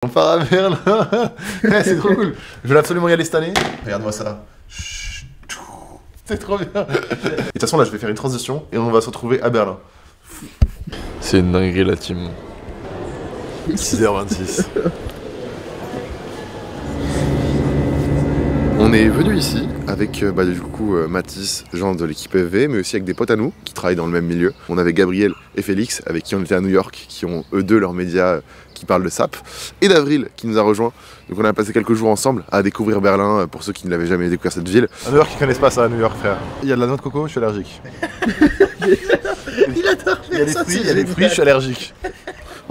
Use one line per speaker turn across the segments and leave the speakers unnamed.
On part à Berlin. Ouais, c'est trop cool. Je veux absolument y aller cette année. Regarde-moi ça. C'est trop bien. Et de toute façon, là, je vais faire une transition et on va se retrouver à Berlin.
C'est une dinguerie la team.
6h26. On est venu ici avec du coup Mathis, Jean de l'équipe FV, mais aussi avec des potes à nous qui travaillent dans le même milieu. On avait Gabriel et Félix avec qui on était à New York, qui ont eux deux leurs médias qui parlent de SAP, et d'Avril qui nous a rejoint. Donc on a passé quelques jours ensemble à découvrir Berlin pour ceux qui ne l'avaient jamais découvert cette ville. À New York, ils connaissent pas ça à New York, frère. Il y a de la noix de coco, je suis allergique.
Il adore
Il y a des fruits, je suis allergique.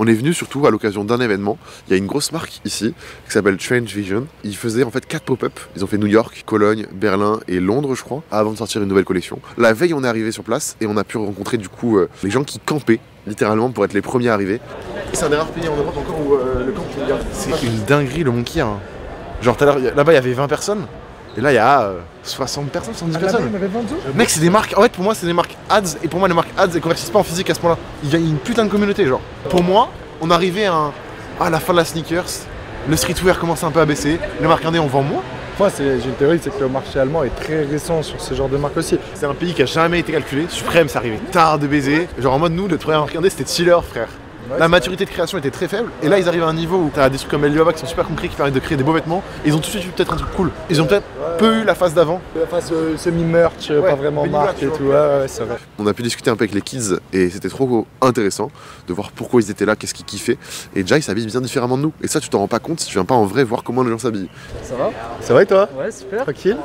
On est venu surtout à l'occasion d'un événement. Il y a une grosse marque ici qui s'appelle Strange Vision. Ils faisaient en fait 4 pop-up. Ils ont fait New York, Cologne, Berlin et Londres, je crois, avant de sortir une nouvelle collection. La veille, on est arrivé sur place et on a pu rencontrer du coup les gens qui campaient littéralement pour être les premiers arrivés. C'est un des rares pays en Europe encore où le camping, c'est une dinguerie le Monkey. Hein. Genre tout à l'heure, là-bas il y avait 20 personnes. Et là, il y a 60 personnes, 70 personnes. Mec, c'est des marques. En fait, pour moi, c'est des marques ads. Et pour moi, les marques ads, elles convertissent pas en physique à ce point-là. Il y a une putain de communauté, genre. Pour moi, on arrivait à la fin de la sneakers. Le streetwear commence un peu à baisser. Les marques indées, on vend moins.
Moi, j'ai une théorie, c'est que le marché allemand est très récent sur ce genre de marque aussi.
C'est un pays qui a jamais été calculé. Suprême, ça arrivait tard de baiser. Genre en mode, nous, notre première marque indé, c'était Chiller, frère. Ouais, la maturité de création était très faible, et là ils arrivent à un niveau où t'as des trucs comme Elioba qui sont super concrets, qui permettent de créer des beaux vêtements, et ils ont tout de suite eu peut-être un truc cool. Ils ont peut-être peu eu la phase d'avant.
La phase semi-merch, pas vraiment marque et tout, ouais, c'est vrai.
On a pu discuter un peu avec les kids, et c'était trop intéressant de voir pourquoi ils étaient là, qu'est-ce qu'ils kiffaient. Et Jai s'habille bien différemment de nous, et ça tu t'en rends pas compte si tu viens pas en vrai voir comment les gens s'habillent.
Ça va?
Ça va et toi?
Ouais, super.
Tranquille.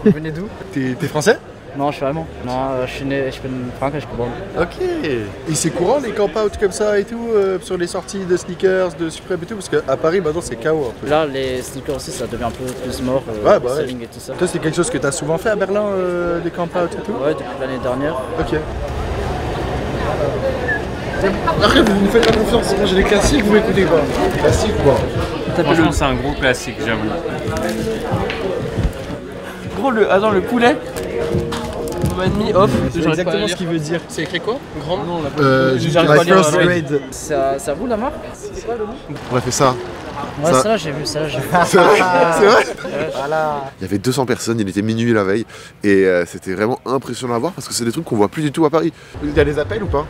Vous venez d'où?
T'es français?
Non, je suis allemand. Non, je bin Frankreich geboren.
Ok. Et c'est courant les camp-out comme ça et tout sur les sorties de sneakers, de Supreme et tout? Parce qu'à Paris maintenant c'est chaos un peu.
Là, les sneakers aussi, ça devient un peu plus mort. Selling et tout ça.
Toi, c'est quelque chose que t'as souvent fait à Berlin, des camp-out et tout?
Ouais, depuis l'année dernière.
Ok. Après, vous me faites la confiance. Moi, j'ai des classiques, vous m'écoutez pas. Classique quoi?
Franchement, c'est un gros classique, j'avoue.
Gros, le poulet. Off.
C'est exactement ce qu'il veut dire.
C'est écrit quoi? Grand nom là.
My first grade.
C'est à vous la marque? C'est quoi le nom?
On a fait ça.
Ouais, ça j'ai vu, ça j'ai vu.
C'est vrai?
Voilà.
Il y avait 200 personnes, il était minuit la veille, et c'était vraiment impressionnant à voir parce que c'est des trucs qu'on voit plus du tout à Paris. Il y a des appels ou pas?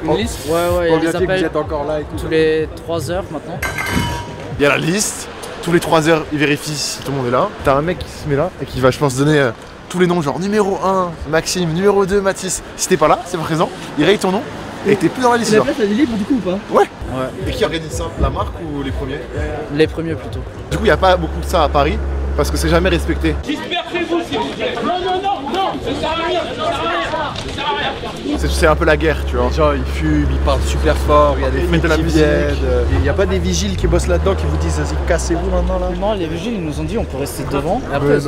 Une liste?
Ouais, il y a des appels.
Vous êtes encore là et tout.
Tous les 3 heures maintenant.
Il y a la liste, tous les 3 heures, il vérifie si tout le monde est là. T'as un mec qui se met là et qui va, je pense, donner tous les noms, genre numéro 1, Maxime, numéro 2, Mathis. Si t'es pas là, c'est pas présent, il raye ton nom et t'es plus dans la liste.
La place elle est libre du coup ou pas?
Ouais.
Ouais.
Et qui organise ça? La marque ou les premiers?
Les premiers plutôt.
Du coup, il n'y a pas beaucoup de ça à Paris parce que c'est jamais respecté.
Dispersez-vous s'il vous plaît. Non, ça sert à rien, ça sert à rien.
C'est un peu la guerre, tu vois.
Genre ils fument, ils parlent super fort, il y a des
Ils mettent de la
qui
musique.
viennent. Il n'y a pas des vigiles qui bossent là-dedans qui vous disent vas-y cassez-vous maintenant là?
Non, les vigiles ils nous ont dit on peut rester devant. Et après,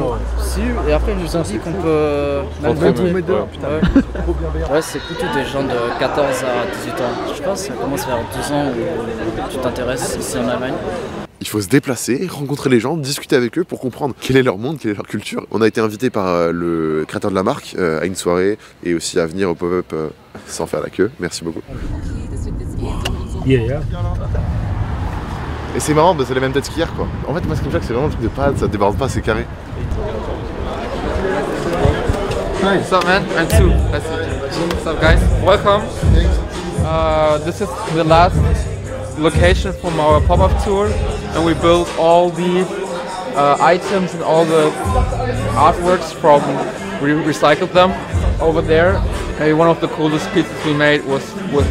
et après ils nous ont dit qu'on peut
Même vous mettre dehors, putain.
Ouais.
Trop bienveillant.
Ouais, c'est plutôt des gens de 14 à 18 ans. Je pense que ça commence vers 12 ans où tu t'intéresses ici en Allemagne.
Il faut se déplacer, rencontrer les gens, discuter avec eux pour comprendre quel est leur monde, quelle est leur culture. On a été invité par le créateur de la marque à une soirée et aussi à venir au pop-up sans faire la queue. Merci beaucoup.
Yeah.
Et c'est marrant, c'est les mêmes têtes qu'hier quoi. En fait, moi ce qui me choque, c'est vraiment le truc de pad, ça déborde pas, c'est carré.
What's up man? I'm Sue. What's up guys? Welcome. This is the last location from our pop-up tour, and we built all the items and all the artworks from, we recycled them over there. Maybe one of the coolest pieces we made was with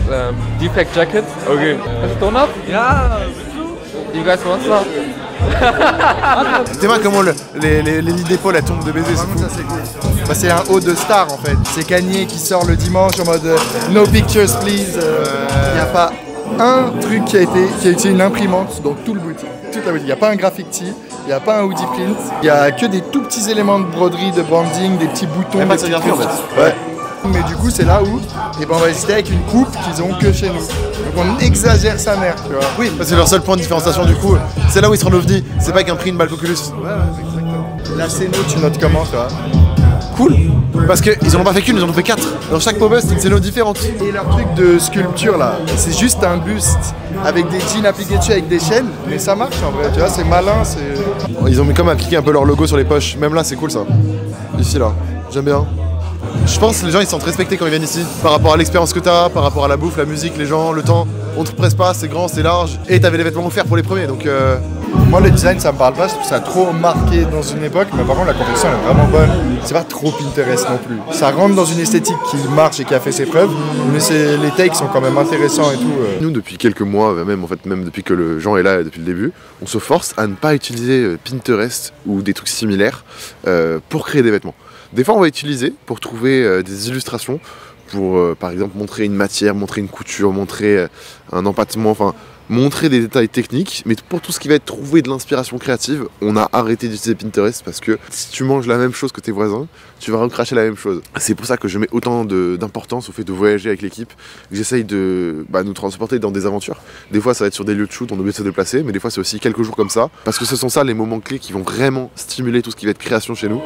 defect jackets. Okay. Hast du Donut?
Yeah.
You guys want some?
C'était pas comment les lits d'épaule elles tombent de baiser, c'est fou.
Ça c'est cool. Bah, c'est un haut de star en fait. C'est Kanye qui sort le dimanche en mode no pictures please. Il n'y a pas un truc qui a été une imprimante dans tout le boutique. Toute la boutique. Il n'y a pas un graphic tee, il n'y a pas un hoodie print, il n'y a que des tout petits éléments de broderie, de branding, des petits boutons.
Même pas
des
de
petits
sérigraphie,
trucs.
en fait.
Ouais. Mais du coup c'est là où on va hésiter avec une coupe qu'ils ont que chez nous. Donc on exagère sa mère, tu vois.
Oui, c'est leur seul point de différenciation du coup. C'est là où ils se rendent ovni. C'est pas qu'un prix une balle coculus.
Ouais, exactement. La scéno, tu notes comment toi?
Cool. Parce qu'ils en ont pas fait qu'une, ils en ont fait 4. Dans chaque pop-up, c'est une scéno différente.
Et leur truc de sculpture là, c'est juste un buste avec des jeans appliqués dessus avec des chaînes, mais ça marche en vrai, tu vois, c'est malin, c'est...
Ils ont mis comme appliqué un peu leur logo sur les poches. Même là, c'est cool ça. Ici, là. J'aime bien. Je pense que les gens ils se sentent respectés quand ils viennent ici. Par rapport à l'expérience que t'as, par rapport à la bouffe, la musique, les gens, le temps. On te presse pas, c'est grand, c'est large. Et t'avais les vêtements offerts pour les premiers, donc
Moi le design ça me parle pas, je trouve ça trop marqué dans une époque, mais par contre la confection elle est vraiment bonne. C'est pas trop Pinterest non plus. Ça rentre dans une esthétique qui marche et qui a fait ses preuves, mais les takes sont quand même intéressants et tout.
Nous, depuis quelques mois, même depuis que le Jean est là depuis le début, on se force à ne pas utiliser Pinterest ou des trucs similaires pour créer des vêtements. Des fois, on va utiliser pour trouver des illustrations, pour par exemple montrer une matière, montrer une couture, montrer un empattement, enfin montrer des détails techniques, mais pour tout ce qui va être trouver de l'inspiration créative, on a arrêté d'utiliser Pinterest parce que si tu manges la même chose que tes voisins, tu vas recracher la même chose. C'est pour ça que je mets autant d'importance au fait de voyager avec l'équipe, que j'essaye de nous transporter dans des aventures. Des fois ça va être sur des lieux de shoot, on est obligé de se déplacer, mais des fois c'est aussi quelques jours comme ça, parce que ce sont ça les moments clés qui vont vraiment stimuler tout ce qui va être création chez nous.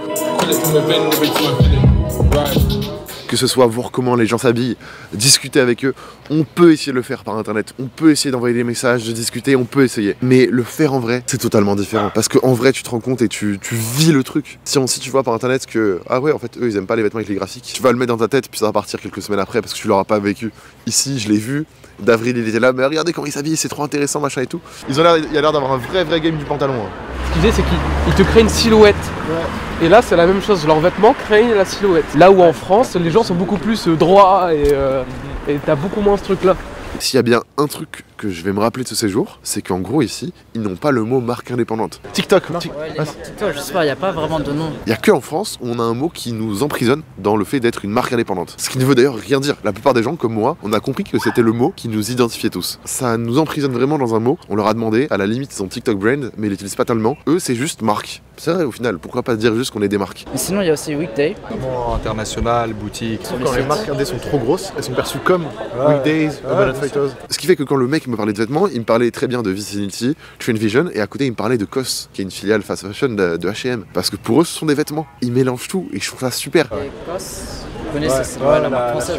Que ce soit voir comment les gens s'habillent, discuter avec eux, on peut essayer de le faire par internet, on peut essayer d'envoyer des messages, de discuter, on peut essayer. Mais le faire en vrai, c'est totalement différent. Parce qu'en vrai, tu te rends compte et tu vis le truc. Si tu vois par internet que, ah ouais, en fait, eux, ils aiment pas les vêtements avec les graphiques, tu vas le mettre dans ta tête, puis ça va partir quelques semaines après parce que tu l'auras pas vécu. Ici, je l'ai vu. D'Avril, il était là, mais regardez comment il s'habille, c'est trop intéressant, machin et tout. Il a l'air d'avoir un vrai game du pantalon. Hein.
Ce qu'ils faisaient, c'est qu'ils te créent une silhouette. Ouais. Et là, c'est la même chose. Leurs vêtements créent la silhouette. Là où en France, les gens sont beaucoup plus droits et t'as beaucoup moins ce truc-là.
S'il y a bien un truc que je vais me rappeler de ce séjour, c'est qu'en gros ici, ils n'ont pas le mot marque indépendante. TikTok.
TikTok, je sais pas, il n'y a pas vraiment de nom.
Il n'y a qu'en France, on a un mot qui nous emprisonne dans le fait d'être une marque indépendante. Ce qui ne veut d'ailleurs rien dire. La plupart des gens, comme moi, on a compris que c'était le mot qui nous identifiait tous. Ça nous emprisonne vraiment dans un mot. On leur a demandé, à la limite, ils ont TikTok brand, mais ils l'utilisent pas tellement. Eux, c'est juste marque. C'est vrai au final, pourquoi pas dire juste qu'on est des marques?
Mais sinon, il y a aussi Weekday.
International, boutique.
Quand les marques indé sont trop grosses, elles sont perçues comme Weekdays, Urban Outfitters. Ce qui fait que quand le mec me parlait de vêtements, il me parlait très bien de Vicinity, Trend Vision, et à côté il me parlait de COS, qui est une filiale fast fashion de H&M. Parce que pour eux, ce sont des vêtements. Ils mélangent tout et je trouve ça super.
Et COS, vous connaissez, c'est la marque française.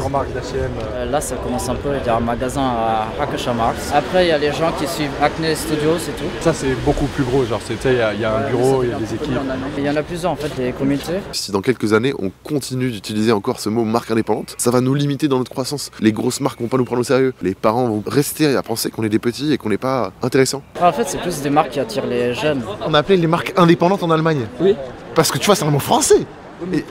Là, ça commence un peu. Il y a un magasin à Hackescher Markt. Après, il y a les gens qui suivent Acne Studios et tout.
Ça, c'est beaucoup plus gros. Genre, il y a un bureau, il y a des équipes.
Il y en a plusieurs en fait, des communautés.
Si dans quelques années, on continue d'utiliser encore ce mot marque indépendante, ça va nous limiter dans notre croissance. Les grosses marques vont pas nous prendre au sérieux. Les parents vont rester à penser qu'on est des petits et qu'on n'est pas intéressant.
En fait, c'est plus des marques qui attirent les jeunes.
On a appelé les marques indépendantes en Allemagne.
Oui.
Parce que tu vois, c'est un mot français. Mais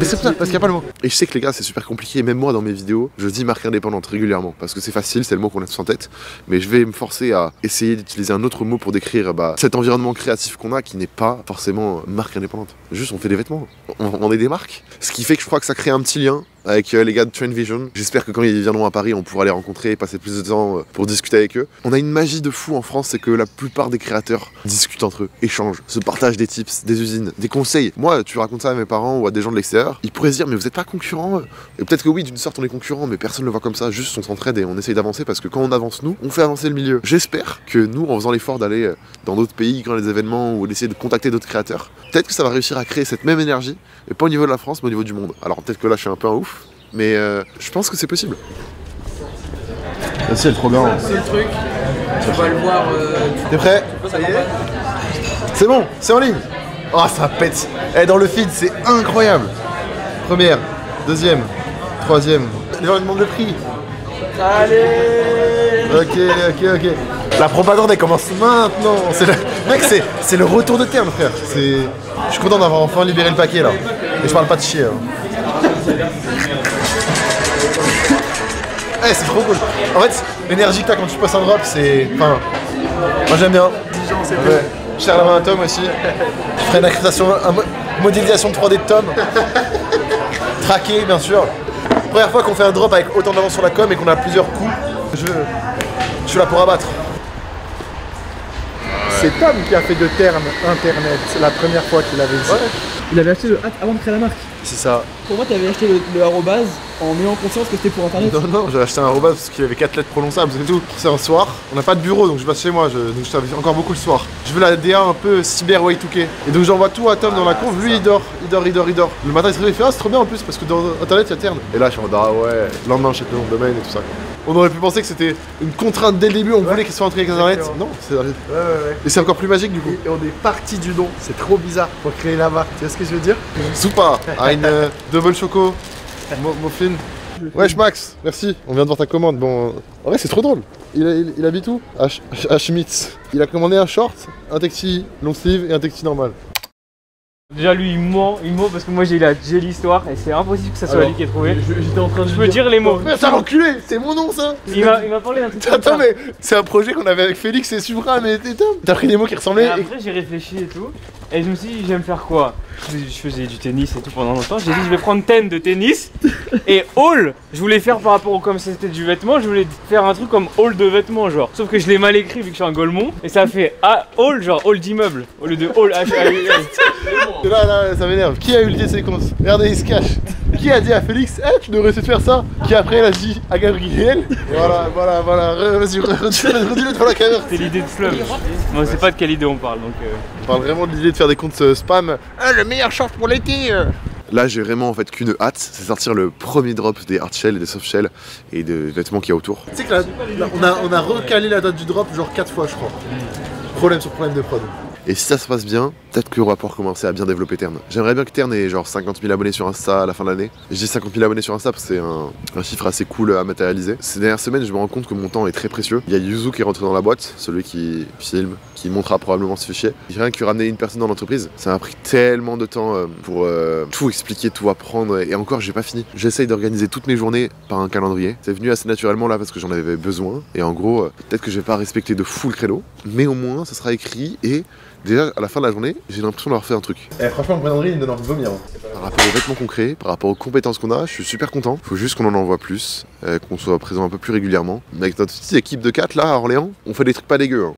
c'est ça, parce qu'il n'y a pas le mot. Et je sais que les gars, c'est super compliqué. Même moi, dans mes vidéos, je dis marque indépendante régulièrement. Parce que c'est facile, c'est le mot qu'on a tous en tête. Mais je vais me forcer à essayer d'utiliser un autre mot pour décrire cet environnement créatif qu'on a qui n'est pas forcément marque indépendante. Juste, on fait des vêtements. On est des marques. Ce qui fait que je crois que ça crée un petit lien avec les gars de Trend Vision. J'espère que quand ils viendront à Paris, on pourra les rencontrer et passer plus de temps pour discuter avec eux. On a une magie de fou en France, c'est que la plupart des créateurs discutent entre eux, échangent, se partagent des tips, des usines, des conseils. Moi, tu racontes ça à mes parents ou à des gens de l'extérieur, ils pourraient se dire mais vous n'êtes pas concurrents? Et peut-être que oui, d'une sorte on est concurrents, mais personne ne le voit comme ça, juste on s'entraide et on essaye d'avancer parce que quand on avance nous, on fait avancer le milieu. J'espère que nous, en faisant l'effort d'aller dans d'autres pays, quand les événements ou d'essayer de contacter d'autres créateurs, peut-être que ça va réussir à créer cette même énergie, mais pas au niveau de la France, mais au niveau du monde. Alors peut-être que là je suis un peu un ouf, mais je pense que c'est possible.
C'est trop bien.
C'est le truc. Tu vas le voir.
T'es prêt? Ça y est. C'est bon, c'est en ligne. Oh, ça pète. Dans le feed, c'est incroyable. Première, deuxième, troisième. Les gens demandent le prix.
Allez.
Ok. La propagande, elle commence maintenant. Mec, c'est le retour de terme, frère. Je suis content d'avoir enfin libéré le paquet, là. Et je parle pas de chier, hein. C'est trop cool. En fait, l'énergie que t'as quand tu passes un drop, c'est... Enfin, moi j'aime bien. Je serre la main à Tom aussi. Je ferai une modélisation de 3D de Tom. Traqué, bien sûr. Première fois qu'on fait un drop avec autant d'avance sur la com et qu'on a plusieurs coups, je suis là pour abattre.
C'est Tom qui a fait de terme internet la première fois qu'il avait vu.
Ouais.
Il avait acheté le hat avant de créer la marque.
C'est ça.
Pour moi, tu avais acheté le arrobase en ayant conscience que c'était pour internet.
Non, j'ai acheté un arrobase parce qu'il avait 4 lettres prononçables, c'est tout. C'est un soir, on n'a pas de bureau donc je passe chez moi, donc je travaille encore beaucoup le soir. Je veux la DA un peu cyber Y2K. Et donc j'envoie tout à Tom dans la conf, lui il dort. Le matin il se réveille, il fait ah c'est trop bien en plus parce que dans internet il y a Tern. Et là je suis en mode ah ouais, le lendemain je sais le nom de domaine et tout ça. On aurait pu penser que c'était une contrainte dès le début, on voulait qu'il soit intégré avec internet. Non, c'est ouais. Et c'est encore plus magique du coup. Et on est parti du don, c'est trop bizarre pour créer la marque, tu vois ce que je veux dire? Soupa, une double choco, muffin. Wesh Max, merci, on vient de voir ta commande. Bon, en vrai c'est trop drôle. Il habite où? À Schmitz. Il a commandé un short, un texti long sleeve et un texti normal.
Déjà lui il ment parce que moi j'ai l'histoire et c'est impossible que ça soit lui qui ait trouvé.
J'étais en train de
Je peux dire les mots.
Mais c'est un enculé, c'est mon nom ça.
Il m'a parlé d'un truc.
Attends mais c'est un projet qu'on avait avec Félix et Subra mais t'as pris des mots qui ressemblaient.
Et après j'ai réfléchi et tout et je me suis dit j'aime faire quoi. Je faisais du tennis et tout pendant longtemps. J'ai dit je vais prendre 10 de tennis et all. Je voulais faire par rapport au comme c'était du vêtement, je voulais faire un truc comme all de vêtements genre. Sauf que je l'ai mal écrit vu que je suis un golemon et ça fait all genre all d'immeuble au lieu de all H.
Là, ça m'énerve. Qui a eu l'idée de séquence? Regardez, il se cache. Qui a dit à Félix, tu devrais essayer de faire ça? Qui après l'a dit à Gabriel. Voilà. Vas-y, redis-le devant la caméra.
C'était l'idée de Slum. On sait pas de quelle idée on parle donc.
On parle vraiment de l'idée de faire des comptes spam. Le meilleur short pour l'été.
Là, j'ai vraiment en fait qu'une hâte, c'est sortir le premier drop des hard shell et des soft shell et des vêtements qu'il y a autour.
Tu sais que là, on a recalé la date du drop genre 4 fois, je crois. Problème sur problème de prod.
Et si ça se passe bien, peut-être qu'on va pouvoir commencer à bien développer Tern. J'aimerais bien que Tern ait genre 50 000 abonnés sur Insta à la fin de l'année. Je dis 50 000 abonnés sur Insta parce que c'est un chiffre assez cool à matérialiser. Ces dernières semaines, je me rends compte que mon temps est très précieux. Il y a Yuzu qui est rentré dans la boîte, celui qui filme, qui montrera probablement ce fichier. Rien que ramener une personne dans l'entreprise, ça m'a pris tellement de temps pour tout expliquer, tout apprendre. Et encore, j'ai pas fini. J'essaye d'organiser toutes mes journées par un calendrier. C'est venu assez naturellement là parce que j'en avais besoin. Et en gros, peut-être que je vais pas respecter de fou le créneau, mais au moins, ça sera écrit et déjà, à la fin de la journée, j'ai l'impression d'avoir fait un truc.
Franchement, le calendrier, il me donne envie de vomir.
Par rapport aux vêtements qu'on crée, par rapport aux compétences qu'on a, je suis super content. Faut juste qu'on en envoie plus, qu'on soit présent un peu plus régulièrement. Mais avec notre petite équipe de 4 là à Orléans, on fait des trucs pas dégueux.